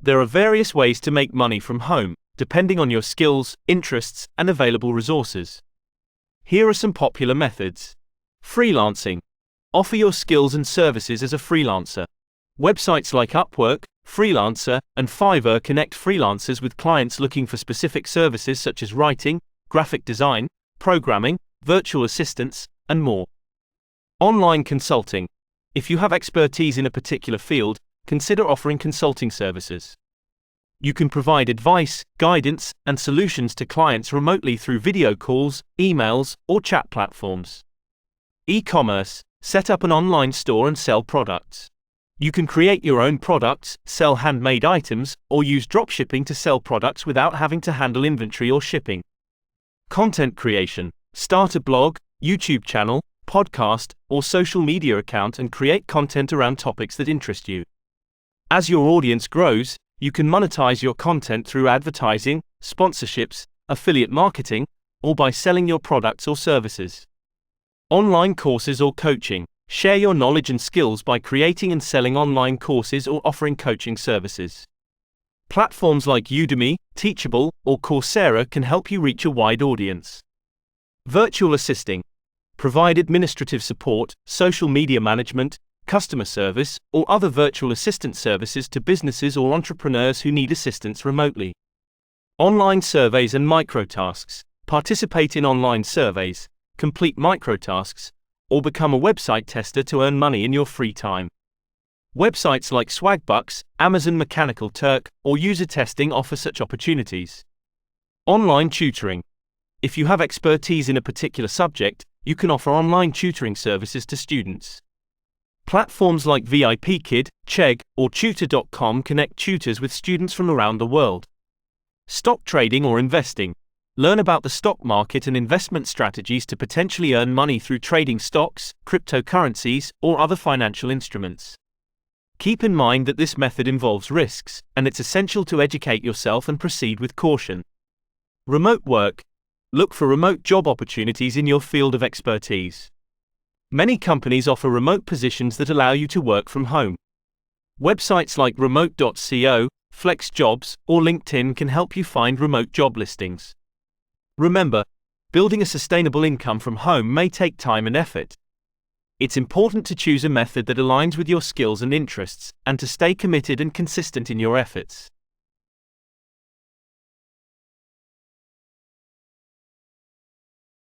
There are various ways to make money from home, depending on your skills, interests, and available resources. Here are some popular methods. Freelancing. Offer your skills and services as a freelancer. Websites like Upwork, Freelancer, and Fiverr connect freelancers with clients looking for specific services such as writing, graphic design, programming, virtual assistants, and more. Online consulting. If you have expertise in a particular field, consider offering consulting services. You can provide advice, guidance, and solutions to clients remotely through video calls, emails, or chat platforms. E-commerce. Set up an online store and sell products. You can create your own products, sell handmade items, or use dropshipping to sell products without having to handle inventory or shipping. Content creation. Start a blog, YouTube channel, podcast, or social media account and create content around topics that interest you. As your audience grows, you can monetize your content through advertising, sponsorships, affiliate marketing, or by selling your products or services. Online courses or coaching. Share your knowledge and skills by creating and selling online courses or offering coaching services. Platforms like Udemy, Teachable, or Coursera can help you reach a wide audience. Virtual assisting. Provide administrative support, social media management, customer service, or other virtual assistant services to businesses or entrepreneurs who need assistance remotely. Online surveys and microtasks. Participate in online surveys, complete microtasks, or become a website tester to earn money in your free time. Websites like Swagbucks, Amazon Mechanical Turk, or User Testing offer such opportunities. Online tutoring. If you have expertise in a particular subject, you can offer online tutoring services to students. Platforms like VIPKid, Chegg, or Tutor.com connect tutors with students from around the world. Stock trading or investing. Learn about the stock market and investment strategies to potentially earn money through trading stocks, cryptocurrencies, or other financial instruments. Keep in mind that this method involves risks, and it's essential to educate yourself and proceed with caution. Remote work. Look for remote job opportunities in your field of expertise. Many companies offer remote positions that allow you to work from home. Websites like remote.co, FlexJobs, or LinkedIn can help you find remote job listings. Remember, building a sustainable income from home may take time and effort. It's important to choose a method that aligns with your skills and interests, and to stay committed and consistent in your efforts.